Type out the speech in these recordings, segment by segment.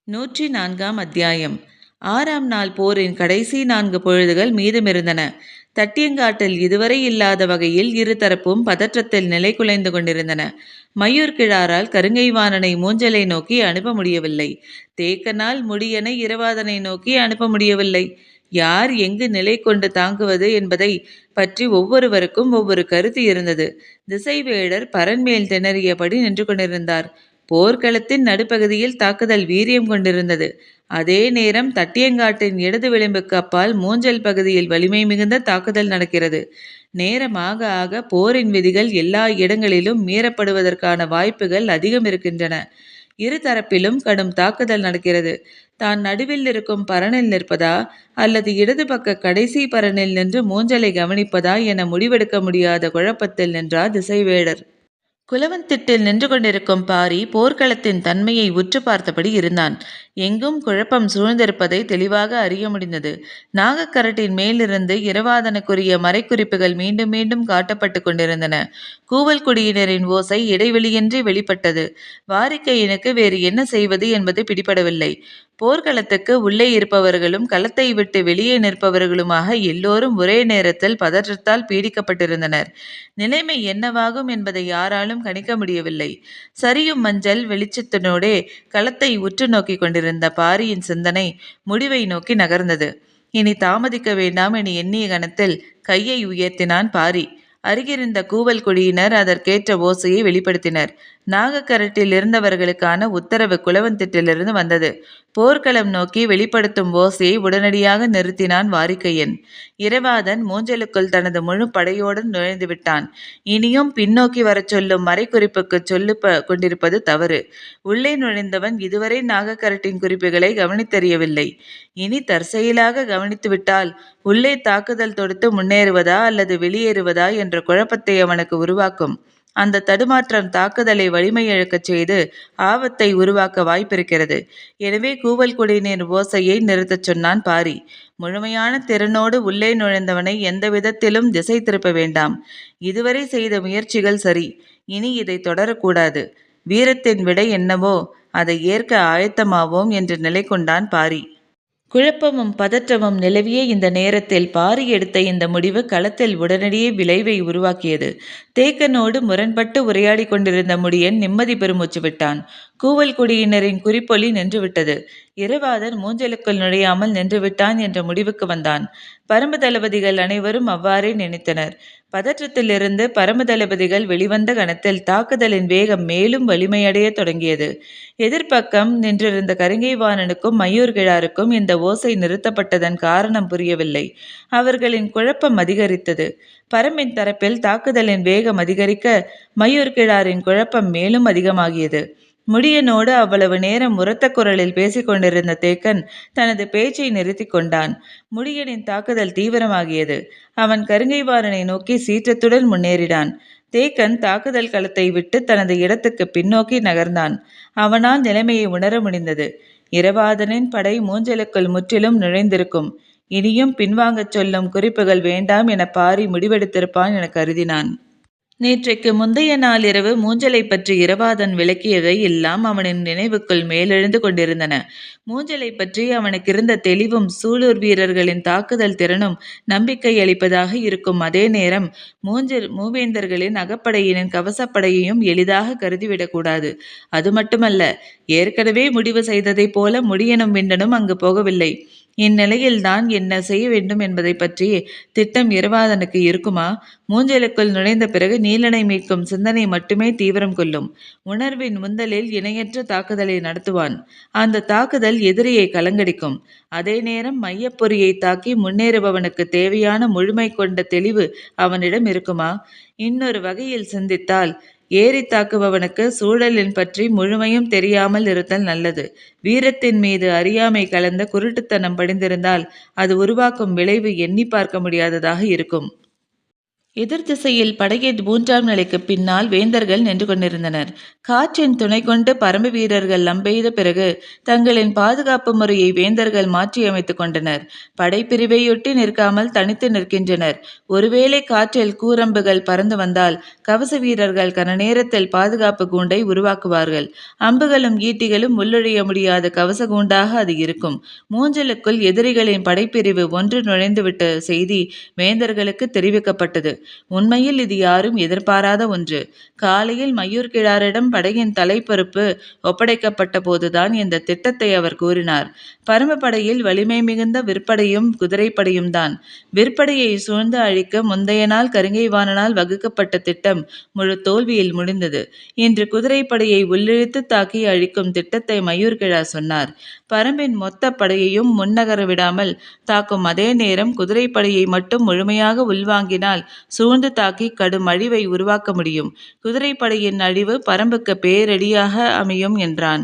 104ஆம் அத்தியாயம். 6ஆம் நாள் போரின் கடைசி 4 பொழுதுகள் மீதமிருந்தன. தட்டியங்காட்டில் இதுவரை இல்லாத வகையில் இருதரப்பும் பதற்றத்தில் நிலை குலைந்து கொண்டிருந்தன. மயூர் கிழாரால் கருங்கைவாணனை மூஞ்சலை நோக்கி அனுப்ப முடியவில்லை. தேக்கனால் முடியனை இரவாதனை நோக்கி அனுப்ப முடியவில்லை. யார் எங்கு நிலை கொண்டு தாங்குவது என்பதை பற்றி ஒவ்வொருவருக்கும் ஒவ்வொரு கருத்து இருந்தது. திசைவேடர் பரன்மேல் திணறியபடி நின்று கொண்டிருந்தார். போர்க்களத்தின் நடுப்பகுதியில் தாக்குதல் வீரியம் கொண்டிருந்தது. அதே நேரம் தட்டியங்காட்டின் இடது விளிம்புக்கு அப்பால் மூஞ்சல் பகுதியில் வலிமை மிகுந்த தாக்குதல் நடக்கிறது. நேரமாக ஆக போரின் விதிகள் எல்லா இடங்களிலும் மீறப்படுவதற்கான வாய்ப்புகள் அதிகம் இருக்கின்றன. இரு தரப்பிலும் கடும் தாக்குதல் நடக்கிறது. தான் நடுவில் இருக்கும் பரனில் நிற்பதா அல்லது இடது பக்க கடைசி பரனில் நின்று மூஞ்சலை கவனிப்பதா என முடிவெடுக்க முடியாத குழப்பத்தில் நின்றார் திசைவேடர். குலவன்திட்டில் நின்று கொண்டிருக்கும் பாரி போர்க்களத்தின் தன்மையை உற்று பார்த்தபடி இருந்தான். எங்கும் குழப்பம் சூழ்ந்திருப்பதை தெளிவாக அறிய முடிந்தது. நாகக்கரட்டின் மேலிருந்து இரவாதனுக்குரிய மறைக்குறிப்புகள் மீண்டும் மீண்டும் காட்டப்பட்டு கொண்டிருந்தன. கூவல் குடியினரின் ஓசை இடைவெளியின்றி வெளிப்பட்டது. வாரிக்கையனுக்கு வேறு என்ன செய்வது என்பது பிடிபடவில்லை. போர்க்களத்துக்கு உள்ளே இருப்பவர்களும் களத்தை விட்டு வெளியே நிற்பவர்களுமாக எல்லோரும் ஒரே நேரத்தில் பதற்றத்தால் பீடிக்கப்பட்டிருந்தனர். நிலைமை என்னவாகும் என்பதை யாராலும் கணிக்க முடியவில்லை. சரியும் மஞ்சள் வெளிச்சத்தினோடே களத்தை உற்று நோக்கி கொண்டிருந்த பாரியின் சிந்தனை முடிவை நோக்கி நகர்ந்தது. இனி தாமதிக்க வேண்டாம் என எண்ணிய கணத்தில் கையை உயர்த்தினான் பாரி. அருகிருந்த கூவல் குடியினர் அதற்கேற்ற ஓசையை வெளிப்படுத்தினர். நாகக்கரட்டில் இருந்தவர்களுக்கான உத்தரவு குலவன்திட்டிலிருந்து வந்தது. போர்க்களம் நோக்கி வெளிப்படுத்தும் ஓசையை உடனடியாக நிறுத்தினான் வாரிக்கையன். இரவாதன் மூஞ்சலுக்குள் தனது முழு படையோடு நுழைந்து விட்டான். இனியும் பின்னோக்கி வரச் சொல்லும் மறைக்குறிப்புக்கு சொல்லு கொண்டிருப்பது தவறு. உள்ளே நுழைந்தவன் இதுவரை நாகக்கரட்டின் குறிப்புகளை கவனித்தறியவில்லை. இனி தற்செயலாக கவனித்துவிட்டால் உள்ளே தாக்குதல் தொடுத்து முன்னேறுவதா அல்லது வெளியேறுவதா என்ற குழப்பத்தை அவனுக்கு உருவாக்கும். அந்த தடுமாற்றம் தாக்குதலை வலிமை இழக்கச் செய்து ஆபத்தை உருவாக்க வாய்ப்பிருக்கிறது. எனவே கூவல் குடியினர் ஓசையை நிறுத்தச் சொன்னான் பாரி. முழுமையான திறனோடு உள்ளே நுழைந்தவனை எந்த விதத்திலும் திசை திருப்ப வேண்டாம். இதுவரை செய்த முயற்சிகள் சரி. இனி இதை தொடரக்கூடாது. வீரத்தின் விடை என்னவோ அதை ஏற்க ஆயத்தமாவோம் என்று நிலை கொண்டான் பாரி. குழப்பமும் பதற்றமும் நிலவிய இந்த நேரத்தில் பாரி எடுத்த இந்த முடிவு களத்தில் உடனடியே விளைவை உருவாக்கியது. தேக்கனோடு முரண்பட்டு உரையாடி கொண்டிருந்த முடியன் நிம்மதி பெருமூச்சு விட்டான். கூவல் குடியினரின் குறிப்பொலி நின்றுவிட்டது. இரவாதன் மூஞ்சலுக்குள் நுழையாமல் நின்றுவிட்டான் என்ற முடிவுக்கு வந்தான். பரம்பு தளபதிகள் அனைவரும் அவ்வாறே நினைத்தனர். பதற்றத்திலிருந்து பரம்பு தளபதிகள் வெளிவந்த கணத்தில் தாக்குதலின் வேகம் மேலும் வலிமையடைய தொடங்கியது. எதிர்ப்பக்கம் நின்றிருந்த கருங்கைவாணனுக்கும் மயூர் கிழாருக்கும் இந்த ஓசை நிறுத்தப்பட்டதன் காரணம் புரியவில்லை. அவர்களின் குழப்பம் அதிகரித்தது. பரம்பின் தரப்பில் தாக்குதலின் வேகம் அதிகரிக்க மயூர் கிழாரின் குழப்பம் மேலும் அதிகமாகியது. முடியனோடு அவ்வளவு நேரம் உரத்த குரலில் பேசிக்கொண்டிருந்த தேக்கன் தனது பேச்சை நிறுத்தி கொண்டான். முடியனின் தாக்குதல் தீவிரமாகியது. அவன் கருங்கைவாரனை நோக்கி சீற்றத்துடன் முன்னேறினான். தேக்கன் தாக்குதல் களத்தை விட்டு தனது இடத்துக்கு பின்னோக்கி நகர்ந்தான். அவனால் நிலைமையை உணர முடிந்தது. இரவாதனின் படை மூஞ்சலுக்குள் முற்றிலும் நுழைந்திருக்கும். இனியும் பின்வாங்கச் சொல்லும் குறிப்புகள் வேண்டாம் என பாரி முடிவெடுத்திருப்பான் என கருதினான். நேற்றைக்கு முந்தைய நாள் இரவு மூஞ்சலை பற்றி இரவாதன் விளக்கியவை எல்லாம் அவனின் நினைவுக்குள் மேலெழுந்து கொண்டிருந்தன. மூஞ்சலை பற்றி அவனுக்கு இருந்த தெளிவும் சூலூர் வீரர்களின் தாக்குதல் திறனும் நம்பிக்கை அளிப்பதாக இருக்கும். அதே நேரம் மூவேந்தர்களின் அகப்படையினின் கவசப்படையையும் எளிதாக கருதிவிடக்கூடாது. அது மட்டுமல்ல, ஏற்கனவே முடிவு செய்ததைப் போல முடியனும் விண்டனும் அங்கு போகவில்லை. இந்நிலையில்தான் என்ன செய்ய வேண்டும் என்பதை பற்றி திட்டம் இரவாதனுக்கு இருக்குமா? மூஞ்சலுக்குள் நுழைந்த பிறகு நீலனை மீட்கும் சிந்தனை மட்டுமே தீவிரம் கொள்ளும். உணர்வின் முந்தலில் இணையற்ற தாக்குதலை நடத்துவான். அந்த தாக்குதல் எதிரியை கலங்கடிக்கும். அதே நேரம் மையப்பொறியை தாக்கி முன்னேறுபவனுக்கு தேவையான முழுமை கொண்ட தெளிவு அவனிடம் இருக்குமா? இன்னொரு வகையில் சிந்தித்தால், ஏறி தாக்குபவனுக்கு சூழலின் பற்றி முழுமையும் தெரியாமல் இருத்தல் நல்லது. வீரத்தின் மீது அறியாமை கலந்த குருட்டுத்தனம் படிந்திருந்தால் அது உருவாக்கும் விளைவு எண்ணி பார்க்க முடியாததாக இருக்கும். எதிர் திசையில் படையின் 3ஆம் நிலைக்கு பின்னால் வேந்தர்கள் நின்று கொண்டிருந்தனர். காற்றின் துணை கொண்டு பரம்பு வீரர்கள் அம்பெய்த பிறகு தங்களின் பாதுகாப்பு முறையை வேந்தர்கள் மாற்றியமைத்துக் கொண்டனர். படைப்பிரிவையொட்டி நிற்காமல் தனித்து நிற்கின்றனர். ஒருவேளை காற்றில் கூரம்புகள் பறந்து வந்தால் கவச வீரர்கள் கன நேரத்தில் பாதுகாப்பு கூண்டை உருவாக்குவார்கள். அம்புகளும் ஈட்டிகளும் உள்ளொழிய முடியாத கவச கூண்டாக அது இருக்கும். மூஞ்சலுக்குள் எதிரிகளின் படைப்பிரிவு ஒன்று நுழைந்துவிட்ட செய்தி வேந்தர்களுக்கு தெரிவிக்கப்பட்டது. உண்மையில் இது யாரும் எதிர்பாராத ஒன்று. காலையில் மயூர் கிழாரிடம் படையின் தலைப்பொறுப்பு ஒப்படைக்கப்பட்ட போதுதான் இந்த திட்டத்தை அவர் கூறினார். பரம படையில் வலிமை மிகுந்த விற்படையும் குதிரைப்படையும் தான். விற்படையை சூழ்ந்து அழிக்க முந்தைய நாள் கருங்கைவாணனால் வகுக்கப்பட்ட திட்டம் முழு தோல்வியில் முடிந்தது. இன்று குதிரைப்படையை உள்ளிழுத்து தாக்கி அழிக்கும் திட்டத்தை மயூர் கிழா சொன்னார். பரம்பின் மொத்த படையையும் முன்னகர விடாமல் தாக்கும் அதே நேரம் குதிரைப்படையை மட்டும் முழுமையாக உள்வாங்கினால் சூழ்ந்து தாக்கி கடும் அழிவை உருவாக்க முடியும். குதிரைப்படையின் அழிவு பரம்புக்கு பேரடியாக அமையும் என்றான்.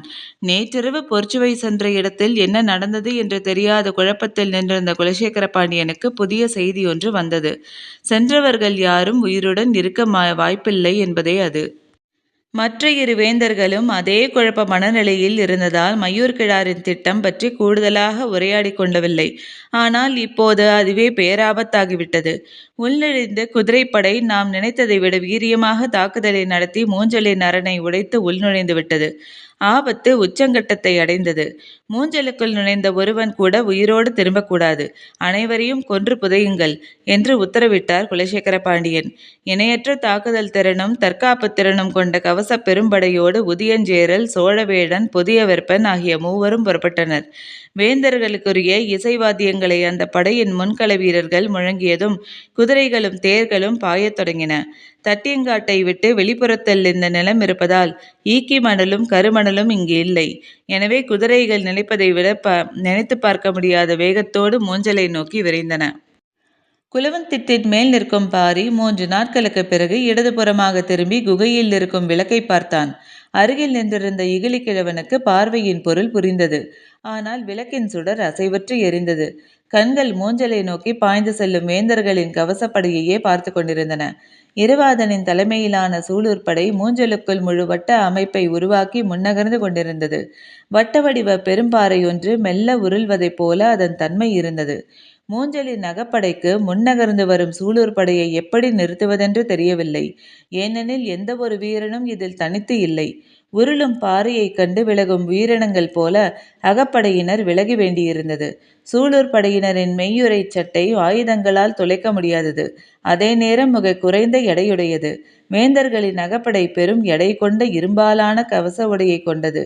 நேற்றிரவு பொற்சுவை சென்ற இடத்தில் என்ன நடந்தது என்று தெரியாத குழப்பத்தில் நின்றிருந்த குலசேகர பாண்டியனுக்கு புதிய செய்தி ஒன்று வந்தது. சென்றவர்கள் யாரும் உயிருடன் இருக்க வாய்ப்பில்லை என்பதே அது. மற்ற இரு வேந்தர்களும் அதே குழப்ப மனநிலையில் இருந்ததால் மயூர் கிழாரின் திட்டம் பற்றி கூடுதலாக உரையாடி கொள்ளவில்லை. ஆனால் இப்போது அதுவே பேராபத்தாகிவிட்டது. உள்நுழைந்த குதிரைப்படை நாம் நினைத்ததை விட வீரியமாக தாக்குதலை நடத்தி மூஞ்சலின் அரணை உடைத்து உள்நுழைந்து விட்டது. ஆபத்து உச்சங்கட்டத்தை அடைந்தது. மூஞ்சலுக்குள் நுழைந்த ஒருவன் கூட உயிரோடு திரும்பக்கூடாது. அனைவரையும் கொன்று புதையுங்கள் என்று உத்தரவிட்டார் குலசேகர பாண்டியன். இணையற்ற தாக்குதல் திறனும் தற்காப்பு திறனும் கொண்ட கவச பெரும்படையோடு உதியஞ்சேரல், சோழவேழன், புதியவெற்பன் ஆகிய மூவரும் புறப்பட்டனர். வேந்தர்களுக்குரிய இசைவாத்தியங்களை அந்த படையின் முன்கள வீரர்கள் முழங்கியதும் குதிரைகளும் தேர்களும் பாயத் தொடங்கின. தட்டியங்காட்டை விட்டு வெளிப்புறத்தில் இந்த நிலம் இருப்பதால் ஈக்கி மணலும் கருமணலும் இங்கு இல்லை. எனவே குதிரைகள் நினைப்பதை விட நினைத்து பார்க்க முடியாத வேகத்தோடு மூஞ்சலை நோக்கி விரைந்தன. குலவன்திட்டின் மேல் நிற்கும் பாரி 3 நாட்களுக்கு பிறகு இடதுபுறமாக திரும்பி குகையில் இருக்கும் விளக்கை பார்த்தான். அருகில் நின்றிருந்த இகிலி கிழவனுக்கு பார்வையின் பொருள் புரிந்தது. ஆனால் விளக்கின் சுடர் அசைவற்று எரிந்தது. கண்கள் மூஞ்சலை நோக்கி பாய்ந்து செல்லும் வேந்தர்களின் கவசப்படையையே பார்த்து கொண்டிருந்தன. இரவாதனின் தலைமையிலான சூலூர் படை மூஞ்சலுக்குள் முழு வட்ட அமைப்பை உருவாக்கி முன்னகர்ந்து கொண்டிருந்தது. வட்ட வடிவ பெரும்பாறை ஒன்று மெல்ல உருள்வதைப் போல அதன் தன்மை இருந்தது. மூஞ்சலின் அகப்படைக்கு முன்னகர்ந்து வரும் சூலூர் படையை எப்படி நிறுத்துவதென்று தெரியவில்லை. ஏனெனில் எந்த ஒரு வீரனும் இதில் தனித்து இல்லை. உருளும் பாறையை கண்டு விலகும் வீரனங்கள் போல அகப்படையினர் விலகி வேண்டியிருந்தது. சூலூர் படையினரின் மெய்யுறை சட்டை ஆயுதங்களால் துளைக்க முடியாதது. அதே நேரம் மிக குறைந்த எடையுடையது. வேந்தர்களின் அகப்படை பெரும் எடை கொண்ட இரும்பாலான கவச உடையை கொண்டது.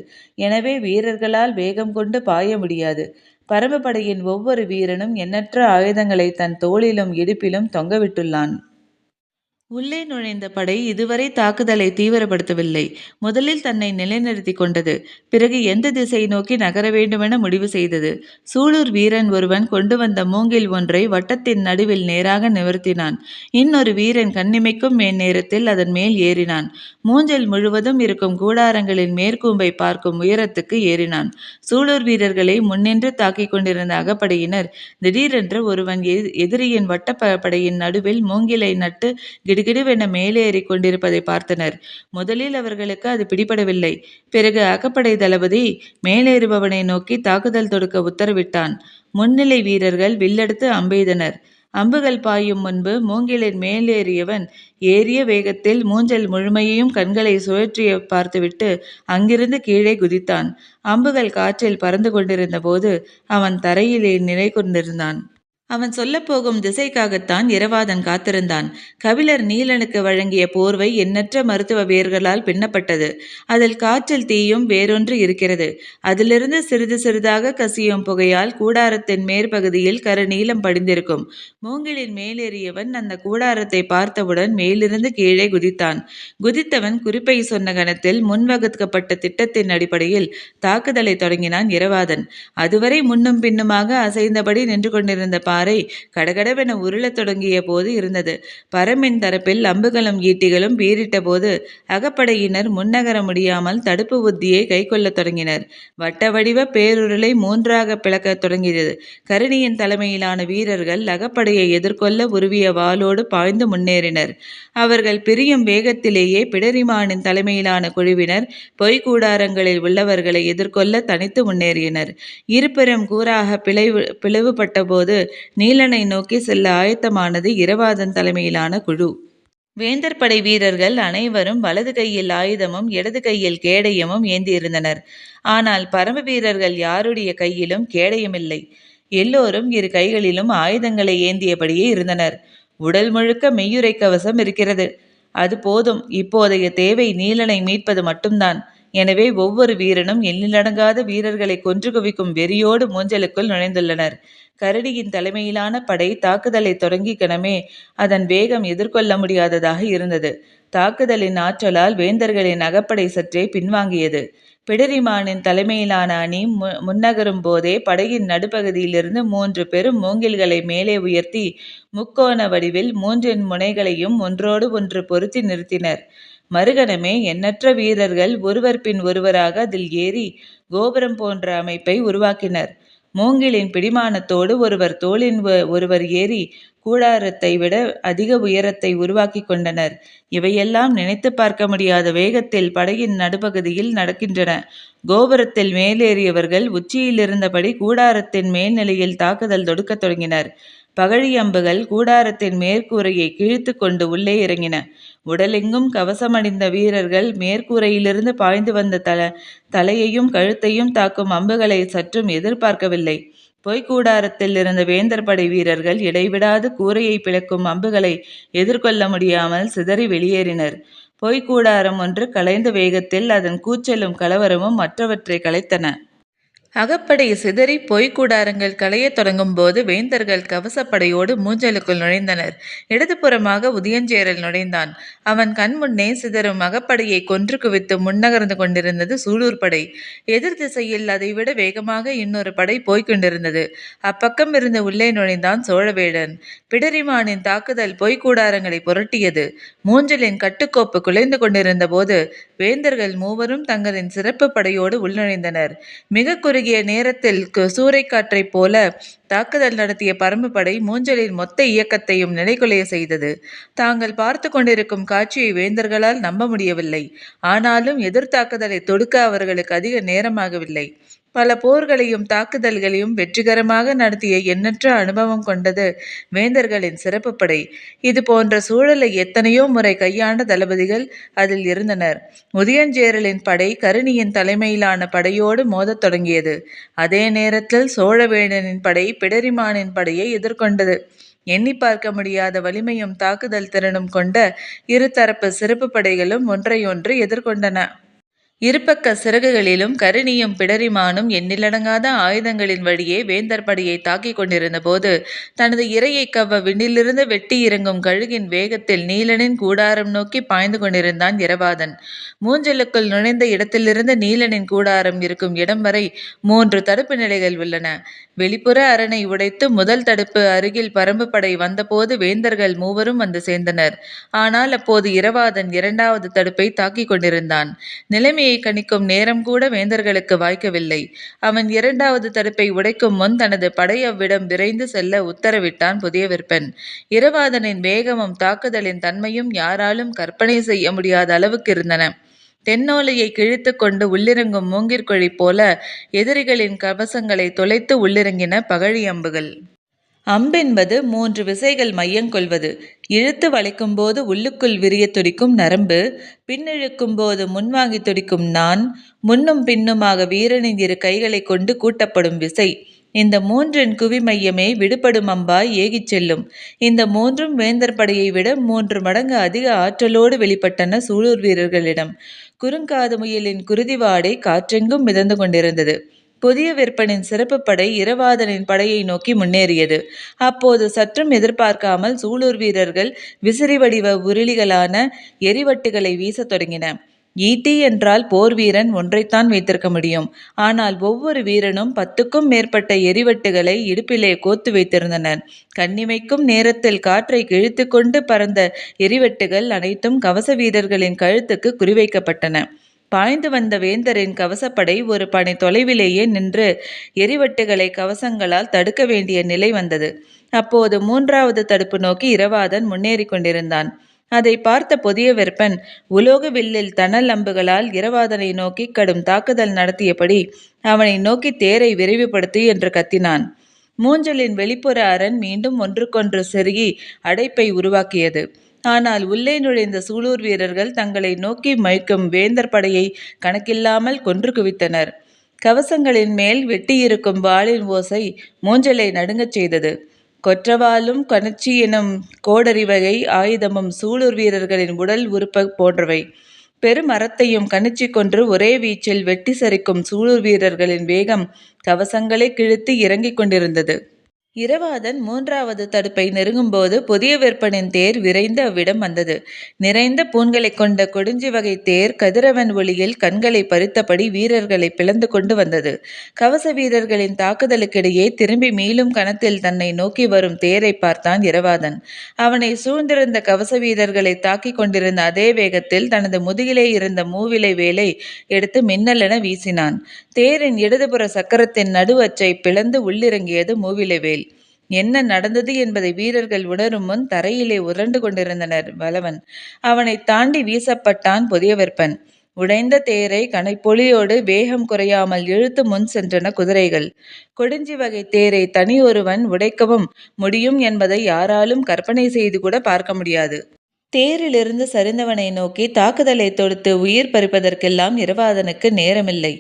எனவே வீரர்களால் வேகம் கொண்டு பாய முடியாது. பரம்புபடையின் ஒவ்வொரு வீரனும் எண்ணற்ற ஆயுதங்களை தன் தோளிலும் இடுப்பிலும் தொங்கவிட்டுள்ளான். உள்ளே நுழைந்த படை இதுவரை தாக்குதலை தீவிரப்படுத்தவில்லை. முதலில் தன்னை நிலைநிறுத்தி கொண்டது. பிறகு எந்த திசை நோக்கி நகர வேண்டுமென முடிவு செய்தது. சூலூர் வீரன் ஒருவன் கொண்டு வந்த மூங்கில் ஒன்றை வட்டத்தின் நடுவில் நேராக நிவர்த்தினான். இன்னொரு வீரன் கண்ணிமைக்கும் நேரத்தில் அதன் மேல் ஏறினான். மூஞ்சல் முழுவதும் இருக்கும் கூடாரங்களின் மேற்கூம்பை பார்க்கும் உயரத்துக்கு ஏறினான். சூலூர் வீரர்களை முன்னின்று தாக்கிக் கொண்டிருந்த அகப்படையினர் திடீரென்று ஒருவன் எதிரியின் வட்டப்படையின் நடுவில் மூங்கிலை நட்டு கிடுகிடுவென மேலேறி கொண்டிருப்பதை பார்த்தனர். முதலில் அவர்களுக்கு அது பிடிபடவில்லை. பிறகு அகப்படை தளபதி மேலேறுபவனை நோக்கி தாக்குதல் தொடுக்க உத்தரவிட்டான். முன்னிலை வீரர்கள் வில்லெடுத்து அம்பெய்தனர். அம்புகள் பாயும் முன்பு மூங்கிலின் மேலேறியவன் ஏறிய வேகத்தில் மூஞ்சல் முழுமையையும் கண்களை சுழற்றி பார்த்துவிட்டு அங்கிருந்து கீழே குதித்தான். அம்புகள் காற்றில் பறந்து கொண்டிருந்த போது அவன் தரையிலே நிலை கொண்டிருந்தான். அவன் சொல்லப்போகும் திசைக்காகத்தான் இரவாதன் காத்திருந்தான். கபிலர் நீலனுக்கு வழங்கிய போர்வை எண்ணற்ற மருத்துவ வேர்களால் பின்னப்பட்டது. அதில் காற்றில் தீயும் வேறொன்று இருக்கிறது. அதிலிருந்து சிறிது சிறிதாக கசியும் புகையால் கூடாரத்தின் மேற்பகுதியில் கருநீலம் படிந்திருக்கும். மூங்கிலின் மேலேறியவன் அந்த கூடாரத்தை பார்த்தவுடன் மேலிருந்து கீழே குதித்தான். குதித்தவன் குறிப்பை சொன்ன கணத்தில் முன்வகுக்கப்பட்ட திட்டத்தின் அடிப்படையில் தாக்குதலை தொடங்கினான் இரவாதன். அதுவரை முன்னும் பின்னுமாக அசைந்தபடி நின்று கொண்டிருந்த ஆரை கடகடவென உருளத் தொடங்கிய போது இருந்தது. பரம்பின் தரப்பில் அம்புகளும் ஈட்டிகளும் பீரிட்ட போது அகப்படையினர் முன்னகர முடியாமல் தடுப்பு உத்தியை கைக்கொள்ளத் தொடங்கினர். வட்ட வடிவ பேருருளை மூன்றாக பிளக்கத் தொடங்கியது. கருணியின் தலைமையிலான வீரர்கள் அகப்படையை எதிர்கொள்ள உருவிய வாளோடு பாய்ந்து முன்னேறினர். அவர்கள் பிரியும் வேகத்திலேயே பிடரிமானின் தலைமையிலான குழுவினர் பொய்க்கூடாரங்களில் உள்ளவர்களை எதிர்கொள்ள தனித்து முன்னேறினர். இருபெரும் கூறாக பிளவுபட்ட போது நீலனை நோக்கி செல்ல ஆயத்தமானது இரவாதன் தலைமையிலான குழு. வேந்தர் படை வீரர்கள் அனைவரும் வலது கையில் ஆயுதமும் இடது கையில் கேடயமும் ஏந்தியிருந்தனர். ஆனால் பரம வீரர்கள் யாருடைய கையிலும் கேடயமில்லை. எல்லோரும் இரு கைகளிலும் ஆயுதங்களை ஏந்தியபடியே இருந்தனர். உடல் முழுக்க மெய்யுறை கவசம் இருக்கிறது. அது போதும். இப்போதைய தேவை நீலனை மீட்பது மட்டும்தான். எனவே ஒவ்வொரு வீரனும் எண்ணிலடங்காத வீரர்களை கொன்று குவிக்கும் வெறியோடு மூஞ்சலுக்குள் நுழைந்துள்ளனர். கரடியின் தலைமையிலான படை தாக்குதலை தொடங்கி கணமே அதன் வேகம் எதிர்கொள்ள முடியாததாக இருந்தது. தாக்குதலின் ஆற்றலால் வேந்தர்களின் அகப்படை சற்றே பின்வாங்கியது. பிடரிமானின் தலைமையிலான அணி முன்னகரும் போதே படையின் நடுப்பகுதியிலிருந்து 3 பெரும் மூங்கில்களை மேலே உயர்த்தி முக்கோண வடிவில் 3 முனைகளையும் ஒன்றோடு ஒன்று பொருத்தி நிறுத்தினர். மறுகணமே எண்ணற்ற வீரர்கள் ஒருவர் பின் ஒருவராக அதில் ஏறி கோபுரம் போன்ற அமைப்பை உருவாக்கினர். மூங்கிலின் பிடிமானத்தோடு ஒருவர் தோளின் ஒருவர் ஏறி கூடாரத்தை விட அதிக உயரத்தை உருவாக்கி கொண்டனர். இவையெல்லாம் நினைத்து பார்க்க முடியாத வேகத்தில் படையின் நடுப்பகுதியில் நடக்கின்றன. கோபுரத்தில் மேலேறியவர்கள் உச்சியில் இருந்தபடி கூடாரத்தின் மேல்நிலையில் தாக்குதல் தொடுக்கத் தொடங்கினர். பகழி அம்புகள் கூடாரத்தின் மேற்கூரையை கிழித்து கொண்டு உள்ளே இறங்கின. உடலெங்கும் கவசமடைந்த வீரர்கள் மேற்கூரையிலிருந்து பாய்ந்து வந்த தலையையும் கழுத்தையும் தாக்கும் அம்புகளை சற்றும் எதிர்பார்க்கவில்லை. பொய்க்கூடாரத்தில் இருந்த வேந்தர் படை வீரர்கள் இடைவிடாது கூரையை பிளக்கும் அம்புகளை எதிர்கொள்ள முடியாமல் சிதறி வெளியேறினர். பொய்க்கூடாரம் ஒன்று கலைந்த வேகத்தில் அதன் கூச்சலும் கலவரமும் மற்றவற்றை கலைத்தன. அகப்படை சிதறி பொய்க்கூடாரங்கள் களையத் தொடங்கும் போது வேந்தர்கள் கவசப்படையோடு மூஞ்சலுக்குள் நுழைந்தனர். இடதுபுறமாக உதயஞ்சேரல் நுழைந்தான். அவன் கண்முன்னே சிதறும் அகப்படையை கொன்று குவித்து முன்னகர்ந்து கொண்டிருந்தது சூலூர் படை. எதிர் திசையில் அதைவிட வேகமாக இன்னொரு படை போய்கொண்டிருந்தது. அப்பக்கம் இருந்து உள்ளே நுழைந்தான் சோழவேடன். பிடரிமானின் தாக்குதல் பொய்க்கூடாரங்களை புரட்டியது. மூஞ்சலின் கட்டுக்கோப்பு குலைந்து கொண்டிருந்த போது வேந்தர்கள் மூவரும் தங்களின் சிறப்பு படையோடு உள்நுழைந்தனர். மிக குறுகிய நேரத்தில் சூறைக்காற்றை போல தாக்குதல் நடத்திய பரம்பு படை மூஞ்சலின் மொத்த இயக்கத்தையும் நிலைகுலைய செய்தது. தாங்கள் பார்த்து கொண்டிருக்கும் காட்சியை வேந்தர்களால் நம்ப முடியவில்லை. ஆனாலும் எதிர்த்தாக்குதலை தொடுக்க அவர்களுக்கு அதிக நேரமாகவில்லை. பல போர்களையும் தாக்குதல்களையும் வெற்றிகரமாக நடத்திய எண்ணற்ற அனுபவம் கொண்டது வேந்தர்களின் சிறப்பு படை. இது போன்ற சூழலை எத்தனையோ முறை கையாண்ட தளபதிகள் அதில் இருந்தனர். உதயஞ்சேரலின் படை கருணியின் தலைமையிலான படையோடு மோதத் தொடங்கியது. அதே நேரத்தில் சோழவேடனின் படை பிடரிமானின் படையை எதிர்கொண்டது. எண்ணி பார்க்க முடியாத வலிமையும் தாக்குதல் திறனும் கொண்ட இருதரப்பு சிறப்பு படைகளும் ஒன்றையொன்று எதிர்கொண்டன. இருபக்க சிறகுகளிலும் கருணியும் பிடரிமானும் எண்ணிலடங்காத ஆயுதங்களின் வழியே வேந்தர் படையை தாக்கிக் கொண்டிருந்த போது தனது இரையை கவ்வ விண்ணிலிருந்து வெட்டி இறங்கும் கழுகின் வேகத்தில் நீலனின் கூடாரம் நோக்கி பாய்ந்து கொண்டிருந்தான் இரவாதன். மூஞ்சலுக்குள் நுழைந்த இடத்திலிருந்து நீலனின் கூடாரம் இருக்கும் இடம் வரை 3 தடுப்பு நிலைகள் உள்ளன. வெளிப்புற அரணை உடைத்து முதல் தடுப்பு அருகில் பரம்பு படை வந்தபோது வேந்தர்கள் மூவரும் வந்து சேர்ந்தனர். ஆனால் அப்போது இரவாதன் 2வது தடுப்பை தாக்கிக் கொண்டிருந்தான். நிலைமையை கணிக்கும் நேரம் கூட வேந்தர்களுக்கு வாய்க்கவில்லை. அவன் 2வது தடுப்பை உடைக்கும் முன் தனது படை அவ்விடம் விரைந்து செல்ல உத்தரவிட்டான் புதிய விற்பன். இரவாதனின் வேகமும் தாக்குதலின் தன்மையும் யாராலும் கற்பனை செய்ய முடியாத அளவுக்கு இருந்தன. தென்னோலையை கிழித்து கொண்டு உள்ளிறங்கும் மூங்கிற்குழி போல எதிரிகளின் கவசங்களை தொலைத்து உள்ளிறங்கின பகழி அம்புகள். அம்பென்பது 3 விசைகள் மையங்கொள்வது. இழுத்து வளைக்கும் போது உள்ளுக்குள் விரிய துடிக்கும் நரம்பு, பின்னிழுக்கும் போது முன்வாங்கி துடிக்கும் நான், முன்னும் பின்னுமாக வீரனின் 2 கைகளை கொண்டு கூட்டப்படும் விசை. இந்த 3இன் குவி மையமே விடுபடும் அம்பாய் ஏகிச் செல்லும். இந்த 3ம் வேந்தர் படையை விட 3 மடங்கு அதிக ஆற்றலோடு வெளிப்பட்டன சூலூர் வீரர்களிடம். குறுங்காது முயலின் குருதிவாடை காற்றெங்கும் மிதந்து கொண்டிருந்தது. புதிய விற்பனின் சிறப்பு படை இரவாதனின் படையை நோக்கி முன்னேறியது. அப்போது சற்றும் எதிர்பார்க்காமல் சூலூர் வீரர்கள் விசிறி வடிவ உருளிகளான எரிவட்டுகளை வீசத் தொடங்கின. ஈட்டி என்றால் போர் வீரன் ஒன்றைத்தான் வைத்திருக்க முடியும். ஆனால் ஒவ்வொரு வீரனும் 10க்கும் மேற்பட்ட எரிவட்டுகளை இடுப்பிலே கோத்து வைத்திருந்தனர். கண்ணிமைக்கும் நேரத்தில் காற்றை கிழித்து கொண்டு பறந்த எரிவட்டுகள் அனைத்தும் கவச வீரர்களின் கழுத்துக்கு குறிவைக்கப்பட்டன. பாய்ந்து வந்த வேந்தரின் கவசப்படை ஒரு பனை தொலைவிலேயே நின்று எரிவட்டுகளை கவசங்களால் தடுக்க வேண்டிய நிலை வந்தது. அப்போது 3வது தடுப்பு நோக்கி இரவாதன் முன்னேறி கொண்டிருந்தான். அதை பார்த்த புதிய வெப்பன் உலோக வில்லில் தணல் அம்புகளால் இரவாதனை நோக்கி கடும் தாக்குதல் நடத்தியபடி அவனை நோக்கி தேரை விரைவுபடுத்து என்று கத்தினான். மூஞ்சலின் வெளிப்புற அரண் மீண்டும் ஒன்றுக்கொன்று செருகி அடைப்பை உருவாக்கியது. ஆனால் உள்ளே நுழைந்த சூலூர் வீரர்கள் தங்களை நோக்கி மயக்கும் வேந்தர் படையை கணக்கில்லாமல் கொன்று குவித்தனர். கவசங்களின் மேல் வெட்டியிருக்கும் வாளின் ஓசை மூஞ்சலை நடுங்கச் செய்தது. கொற்றவாலும் கணச்சி எனும் கோடரி வகை ஆயுதமும் சூலூர் வீரர்களின் உடல் உறுப்ப போன்றவை. பெருமரத்தையும் கணிச்சி கொன்று ஒரே வீச்சில் வெட்டி சரிக்கும் சூலூர் வீரர்களின் வேகம் கவசங்களை கிழித்து இறங்கிக் கொண்டிருந்தது. இரவாதன் 3வது தடுப்பை நெருங்கும்போது புதிய வெப்பனின் தேர் விரைந்து அவ்விடம் வந்தது. நிறைந்த பூண்களை கொண்ட கொடுஞ்சி வகை தேர் கதிரவன் ஒளியில் கண்களை பறித்தபடி வீரர்களை பிளந்து கொண்டு வந்தது. கவச வீரர்களின் தாக்குதலுக்கிடையே திரும்பி மீளும் கணத்தில் தன்னை நோக்கி வரும் தேரை பார்த்தான் இரவாதன். அவனை சூழ்ந்திருந்த கவச வீரர்களை தாக்கிக் கொண்டிருந்த அதே வேகத்தில் தனது முதுகிலே இருந்த மூவிலை வேலை எடுத்து மின்னலென வீசினான். தேரின் இடதுபுற சக்கரத்தின் நடு அச்சை பிளந்து உள்ளிறங்கியது மூவிலை வேல். என்ன நடந்தது என்பதை வீரர்கள் உணரும் முன் தரையிலே உருண்டு கொண்டிருந்தனர் வளவன். அவனை தாண்டி வீசப்பட்டான் புதிய வெப்பன். உடைந்த தேரை கனைப்பொலியோடு வேகம் குறையாமல் இழுத்து முன் சென்றன குதிரைகள். கொடுஞ்சி வகை தேரை தனி ஒருவன் உடைக்கவும் முடியும் என்பதை யாராலும் கற்பனை செய்து கூட பார்க்க முடியாது. தேரிலிருந்து சரிந்தவனை நோக்கி தாக்குதலை தொடுத்து உயிர் பறிப்பதற்கெல்லாம் இரவாதனுக்கு நேரமில்லை.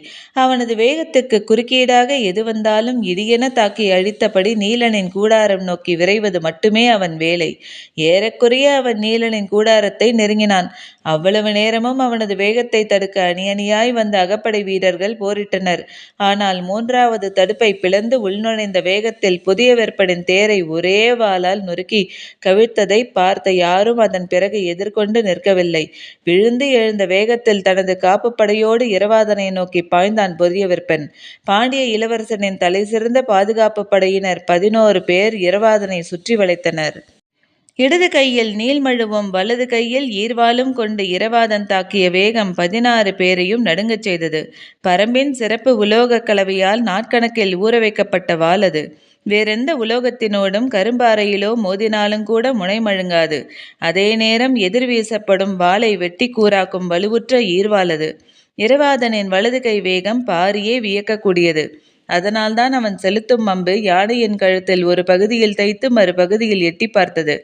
அவனது வேகத்துக்கு குறுக்கீடாக எது வந்தாலும் இடியென தாக்கி அழித்தபடி நீலனின் கூடாரம் நோக்கி விரைவது மட்டுமே அவன் வேலை. ஏறக்குறைய அவன் நீலனின் கூடாரத்தை நெருங்கினான். அவ்வளவு நேரமும் அவனது வேகத்தை தடுக்க அணி அணியாய் வந்த அகப்படை வீரர்கள் போரிட்டனர். ஆனால் 3வது தடுப்பை பிளந்து உள்நுழைந்த வேகத்தில் புதிய வெப்பனின் தேரை ஒரே வாளால் நொறுக்கி கவிழ்த்ததை பார்த்த யாரும் அதன் பிறகு எதிர்கொண்டு நிற்கவில்லை. விழுந்து எழுந்த வேகத்தில் தனது காப்பு படையோடு இரவாதனை நோக்கி பாய்ந்தான் புதிய வெப்பன். பாண்டிய இளவரசனின் தலை சிறந்த பாதுகாப்பு படையினர் 11 பேர் இரவாதனை சுற்றி வளைத்தனர். இடது கையில் நீள்மழுவும் வலது கையில் ஈர்வாலும் கொண்டு இரவாதன் தாக்கிய வேகம் 16 பேரையும் நடுங்கச் செய்தது. பரம்பின் சிறப்பு உலோக கலவையால் நாட்கணக்கில் ஊற வைக்கப்பட்ட வாள் அது. வேறெந்த உலோகத்தினோடும் கரும்பாறையிலோ மோதினாலும் கூட முனை மழுங்காது. அதே நேரம் எதிர் வீசப்படும் வாளை வெட்டி கூறாக்கும் வலுவுற்ற ஈர்வாளது. இரவாதனின் வலது கை வேகம் பாரியே வியக்கக்கூடியது. அதனால்தான் அவன் செலுத்தும் அம்பு யானையின் கழுத்தில் ஒரு பகுதியில் தைத்து மறுபகுதியில் எட்டி பார்த்தது.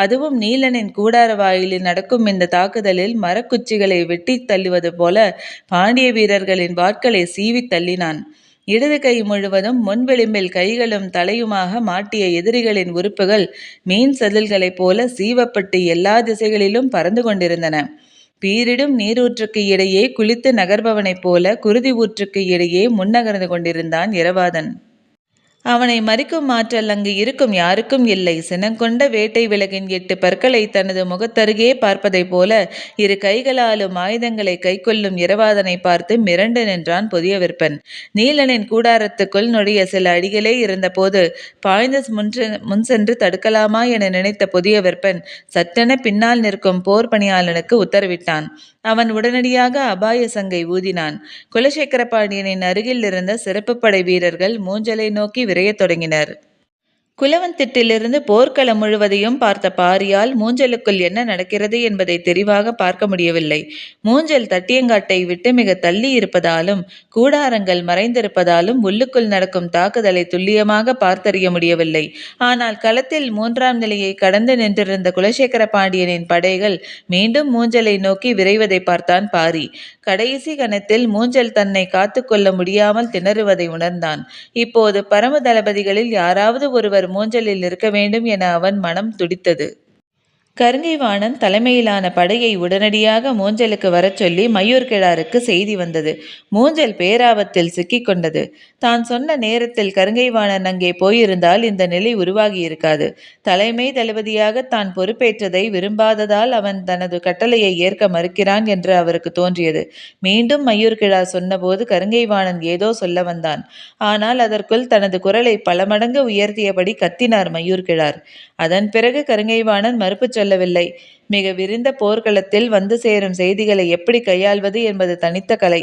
அதுவும் நீலனின் கூடார வாயிலில் நடக்கும் இந்த தாக்குதலில் மரக்குச்சிகளை வெட்டி தள்ளுவது போல பாண்டிய வீரர்களின் வாட்களை சீவி தள்ளினான். இடது கை முழுவதும் முன்விளிம்பில் கைகளும் தலையுமாக மாட்டிய எதிரிகளின் உறுப்புகள் மீன் செதில்களைப் போல சீவப்பட்டு எல்லா திசைகளிலும் பறந்து கொண்டிருந்தன. பீரிடும் நீரூற்றுக்கு இடையே குளித்து நகர்பவனைப் போல குருதி ஊற்றுக்கு இடையே முன்னகர்ந்து கொண்டிருந்தான் இரவாதன். அவனை மறிக்கும் ஆற்றல் அங்கு இருக்கும் யாருக்கும் இல்லை. சினங்கொண்ட வேட்டை விலகின் 8 பற்களை தனது முகத்தருகே பார்ப்பதைப் போல இரு கைகளாலும் ஆயுதங்களை கைக்கொள்ளும் இரவாதனை பார்த்து மிரண்டு நின்றான் புதிய வெப்பன். நீலனின் கூடாரத்துக்குள் நுழைய சில அடிகளே இருந்தபோது பாய்ந்து முன் சென்று தடுக்கலாமா என நினைத்த புதிய வெப்பன் சட்டென பின்னால் நிற்கும் போர் பணியாளனுக்கு உத்தரவிட்டான். அவன் உடனடியாக அபாய சங்கை ஊதினான். குலசேகர பாண்டியனின் அருகில் இருந்த சிறப்பு படை வீரர்கள் மூஞ்சலை நோக்கி விரையத் தொடங்கினர். குலவன்திட்டிலிருந்து போர்க்களம் முழுவதையும் பார்த்த பாரியால் மூஞ்சலுக்குள் என்ன நடக்கிறது என்பதை தெரிவாக பார்க்க முடியவில்லை. மூஞ்சல் தட்டியங்காட்டை விட்டு மிக தள்ளி இருப்பதாலும் கூடாரங்கள் மறைந்திருப்பதாலும் உள்ளுக்குள் நடக்கும் தாக்குதலை துல்லியமாக பார்த்தறிய முடியவில்லை. ஆனால் களத்தில் 3ஆம் நிலையை கடந்து நின்றிருந்த குலசேகர பாண்டியனின் படைகள் மீண்டும் மூஞ்சலை நோக்கி விரைவதை பார்த்தான் பாரி. கடைசி கணத்தில் மூஞ்சல் தன்னை காத்து கொள்ள முடியாமல் திணறுவதை உணர்ந்தான். இப்போது பரம தளபதிகளில் யாராவது ஒருவர் மூஞ்சலில் இருக்க வேண்டும் என அவன் மனம் துடித்தது. கருங்கைவாணன் தலைமையிலான படையை உடனடியாக மூஞ்சலுக்கு வரச் சொல்லி மயூர் கிழாருக்கு செய்தி வந்தது. மூஞ்சல் பேராபத்தில் சிக்கிக் கொண்டது. தான் சொன்ன நேரத்தில் கருங்கைவாணன் அங்கே போயிருந்தால் இந்த நிலை உருவாகியிருக்காது. தலைமை தளபதியாக தான் பொறுப்பேற்றதை விரும்பாததால் அவன் தனது கட்டளையை ஏற்க மறுக்கிறான் என்று அவருக்கு தோன்றியது. மீண்டும் மயூர் கிழா சொன்னபோது கருங்கைவாணன் ஏதோ சொல்ல வந்தான். ஆனால் அதற்குள் தனது குரலை பல மடங்கு உயர்த்தியபடி கத்தினார் மயூர் கிழார். அதன் பிறகு கருங்கைவாணன் மறுப்பு சொல்லவில்லை. மிக விரிந்த போர்க்களத்தில் வந்து சேரும் செய்திகளை எப்படி கையாள்வது என்பது தனித்த கலை.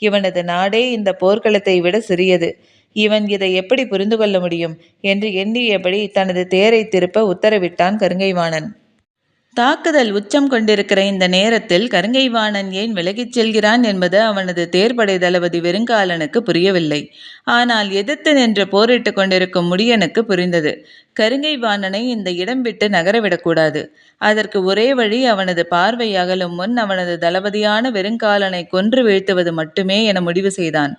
இவனது நாடே இந்த போர்க்களத்தை விட சிறியது. இவன் இதை எப்படி புரிந்து கொள்ள முடியும் என்று எண்ணியபடி தனது தேரை திருப்ப உத்தரவிட்டான் கருங்கைவாணன். தாக்குதல் உச்சம் கொண்டிருக்கிற இந்த நேரத்தில் கருங்கைவாணன் ஏன் விலகிச் செல்கிறான் என்பது அவனது தேர்படை தளபதி வெறுங்காலனுக்கு புரியவில்லை. ஆனால் எதிர்த்து நின்று போரிட்டு கொண்டிருக்கும் முடியனுக்கு புரிந்தது. கருங்கைவாணனை இந்த இடம் விட்டு நகரவிடக்கூடாது. அதற்கு ஒரே வழி அவனது பார்வை அகலும் முன் அவனது தளபதியான வெறுங்காலனை கொன்று வீழ்த்துவது மட்டுமே என முடிவு செய்தான்.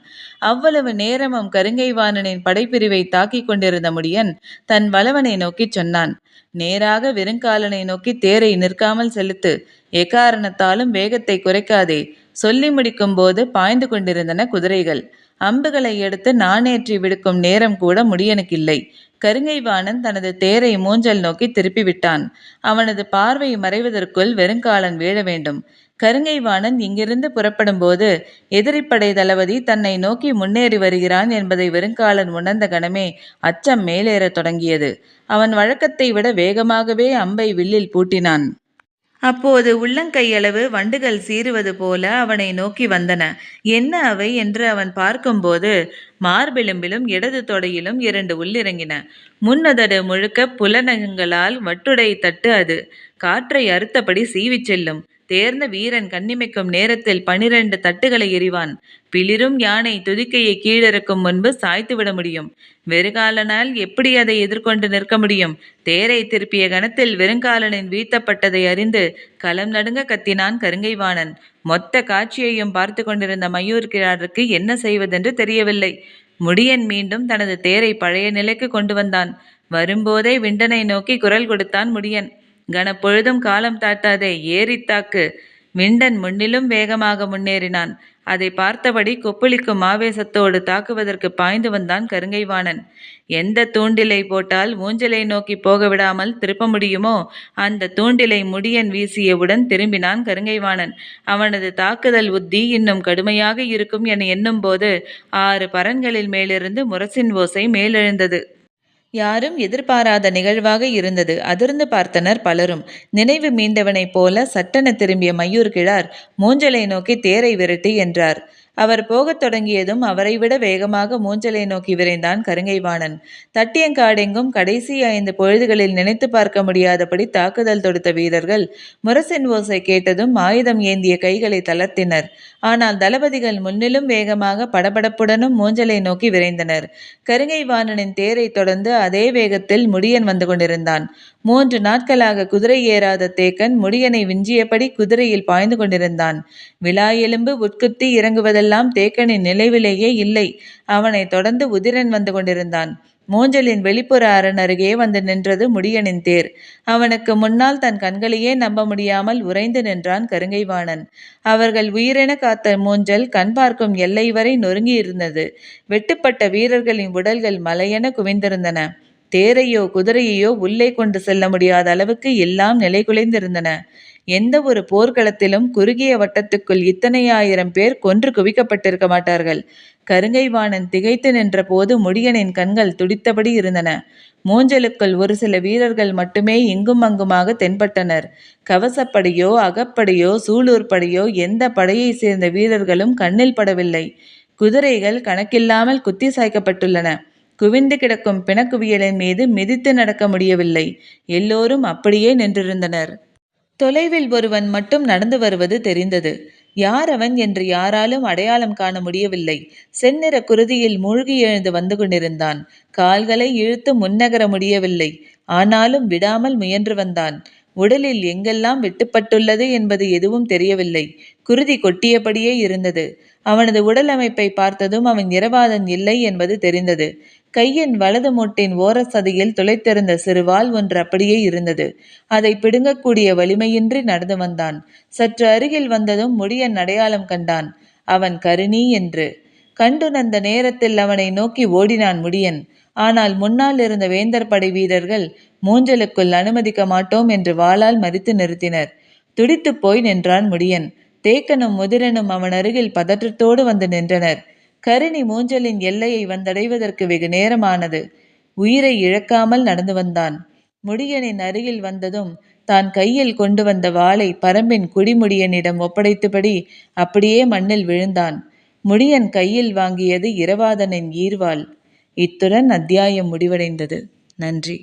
அவ்வளவு நேரமும் கருங்கைவாணனின் படைப்பிரிவை தாக்கிக் கொண்டிருந்த முடியன் தன் வளவனை நோக்கி சொன்னான். நேராக வெறுங்காலனை நோக்கி தேரை நிற்காமல் செலுத்து. எக்காரணத்தாலும் வேகத்தை குறைக்காதே. சொல்லி முடிக்கும் போது பாய்ந்து கொண்டிருந்தன குதிரைகள். அம்புகளை எடுத்து நாணேற்றி விடுக்கும் நேரம் கூட முடியனுக்கில்லை. கருங்கைவாணன் தனது தேரை மூஞ்சல் நோக்கி திருப்பி விட்டான். அவனது பார்வை மறைவதற்குள் வெறுங்காலன் வீழ வேண்டும். கருங்கைவாணன் இங்கிருந்து புறப்படும் போது எதிரிப்படை தளபதி தன்னை நோக்கி முன்னேறி வருகிறான் என்பதை வெறுங்காலன் உணர்ந்த கணமே அச்சம் மேலேறத் தொடங்கியது. அவன் வழக்கத்தை விட வேகமாகவே அம்பை வில்லில் பூட்டினான். அப்போது உள்ளங்கையளவு வண்டுகள் சீறுவது போல அவனை நோக்கி வந்தன. என்ன அவை என்று அவன் பார்க்கும்போது மார்பெலும்பிலும் இடது தொடையிலும் 2 உள்ளிறங்கின. முன்னுதடு முழுக்க புலனகங்களால் வட்டுடை தட்டு அது. காற்றை அறுத்தபடி சீவிச் செல்லும். தேர்ந்த வீரன் கண்ணிமைக்கும் நேரத்தில் 12 தட்டுகளை எறிவான். பிளிரும் யானை துதிக்கையை கீழிறக்கும் முன்பு சாய்த்துவிட முடியும். வெறுங்காலனால் எப்படி அதை எதிர்கொண்டு நிற்க முடியும்? தேரை திருப்பிய கணத்தில் வெறுங்காலனின் வீழ்த்தப்பட்டதை அறிந்து களம் நடுங்க கத்தினான் கருங்கைவாணன். மொத்த காட்சியையும் பார்த்து கொண்டிருந்த மயூர் கிழாருக்கு என்ன செய்வதென்று தெரியவில்லை. முடியன் மீண்டும் தனது தேரை பழைய நிலைக்கு கொண்டு வந்தான். வரும்போதே விண்டனை நோக்கி குரல் கொடுத்தான் முடியன். கனப்பொழுதும் காலம் தாழ்த்தாதே, ஏறித்தாக்கு. விண்டன் முன்னிலும் வேகமாக முன்னேறினான். அதை பார்த்தபடி கொப்பளிக்கும் ஆவேசத்தோடு தாக்குவதற்கு பாய்ந்து வந்தான் கருங்கைவாணன். எந்த தூண்டிலை போட்டால் ஊஞ்சலை நோக்கி போக விடாமல் திருப்ப முடியுமோ அந்த தூண்டிலை முடியன் வீசியவுடன் திரும்பினான் கருங்கைவாணன். அவனது தாக்குதல் உத்தி இன்னும் கடுமையாக இருக்கும் என எண்ணும் போது 6 பரன்களில் மேலிருந்து முரசின் ஓசை மேலெழுந்தது. யாரும் எதிர்பாராத நிகழ்வாக இருந்தது. அதிர்ந்து பார்த்தனர் பலரும். நினைவு மீண்டவனைப் போல சட்டென திரும்பிய மயூர் கிழார் மூஞ்சலை நோக்கி தேரை விரட்டி என்றார். அவர் போகத் தொடங்கியதும் அவரை விட வேகமாக மூஞ்சலை நோக்கி விரைந்தான் கருங்கைவாணன். தட்டியங்காடெங்கும் கடைசி 5 பொழுதுகளில் நினைத்து பார்க்க முடியாதபடி தாக்குதல் தொடுத்த வீரர்கள் முரசின் ஓசை கேட்டதும் ஆயுதம் ஏந்திய கைகளை தளர்த்தினர். ஆனால் தளபதிகள் முன்னிலும் வேகமாக படபடப்புடனும் மூஞ்சலை நோக்கி விரைந்தனர். கருங்கைவாணனின் தேரை தொடர்ந்து அதே வேகத்தில் முடியன் வந்து கொண்டிருந்தான். 3 நாட்களாக குதிரை ஏறாத தேக்கன் முடியனை விஞ்சியபடி குதிரையில் பாய்ந்து கொண்டிருந்தான். விழா எலும்பு உட்குத்தி இறங்குவதெல்லாம் தேக்கனின் நினைவிலேயே இல்லை. அவனை தொடர்ந்து உதிரன் வந்து கொண்டிருந்தான். மூஞ்சலின் வெளிப்புற அரண் அருகே வந்து நின்றது முடியனின் தேர். அவனுக்கு முன்னால் தன் கண்களையே நம்ப முடியாமல் உறைந்து நின்றான் கருங்கைவாணன். அவர்கள் உயிரென காத்த மூஞ்சல் கண் பார்க்கும் எல்லை வரை நொறுங்கி இருந்தது. வெட்டுப்பட்ட வீரர்களின் உடல்கள் மலையென குவிந்திருந்தன. தேரையோ குதிரையையோ உள்ளே கொண்டு செல்ல முடியாத அளவுக்கு எல்லாம் நிலை குலைந்திருந்தன. எந்த ஒரு போர்க்களத்திலும் குறுகிய வட்டத்துக்குள் இத்தனை ஆயிரம் பேர் கொன்று குவிக்கப்பட்டிருக்க மாட்டார்கள். கருங்கைவாணன் திகைத்து நின்ற போது முடியனின் கண்கள் துடித்தபடி இருந்தன. மூஞ்சலுக்குள் ஒரு சில வீரர்கள் மட்டுமே இங்கும் அங்குமாக தென்பட்டனர். கவசப்படையோ அகப்படையோ சூலூர் படையோ எந்த படையை சேர்ந்த வீரர்களும் கண்ணில் படவில்லை. குதிரைகள் கணக்கில்லாமல் குத்தி சாய்க்கப்பட்டுள்ளன. குவிந்து கிடக்கும் பிணக்குவியலின் மீது மிதித்து நடக்க முடியவில்லை. எல்லோரும் அப்படியே நின்றிருந்தனர். தொலைவில் ஒருவன் மட்டும் நடந்து வருவது தெரிந்தது. யார் அவன் என்று யாராலும் அடையாளம் காண முடியவில்லை. செந்நிற குருதியில் மூழ்கி எழுந்து வந்து கொண்டிருந்தான். கால்களை இழுத்து முன்னகர முடியவில்லை. ஆனாலும் விடாமல் முயன்று வந்தான். உடலில் எங்கெல்லாம் வெட்டுப்பட்டுள்ளது என்பது எதுவும் தெரியவில்லை. குருதி கொட்டியபடியே இருந்தது. அவனது உடல் அமைப்பை பார்த்ததும் அவன் இரவாதன் இல்லை என்பது தெரிந்தது. கையின் வலது மூட்டின் ஓரசதியில் துளைத்திருந்த சிறு வாள் ஒன்று அப்படியே இருந்தது. அதை பிடுங்கக்கூடிய வலிமையின்றி நடந்து வந்தான். சற்று அருகில் வந்ததும் முடியன் அடையாளம் கண்டான். அவன் கருணி என்று. கண்டுணர்ந்த நேரத்தில் அவனை நோக்கி ஓடினான் முடியன். ஆனால் முன்னால் இருந்த வேந்தர் படை வீரர்கள் மூஞ்சலுக்குள் அனுமதிக்க மாட்டோம் என்று வாளால் மறித்து நிறுத்தினர். துடித்து போய் நின்றான் முடியன். தேக்கனும் முதிரனும் அவன் அருகில் பதற்றத்தோடு வந்து நின்றனர். கருணி மூஞ்சலின் எல்லையை வந்தடைவதற்கு வெகு நேரமானது. உயிரை இழக்காமல் நடந்து வந்தான். முடியனின் அருகில் வந்ததும் தான் கையில் கொண்டு வந்த வாளை பரம்பின் குடிமுடியனிடம் ஒப்படைத்தபடி அப்படியே மண்ணில் விழுந்தான். முடியன் கையில் வாங்கியது இரவாதனின் ஈர்வாள். இத்துடன் அத்தியாயம் முடிவடைந்தது. நன்றி.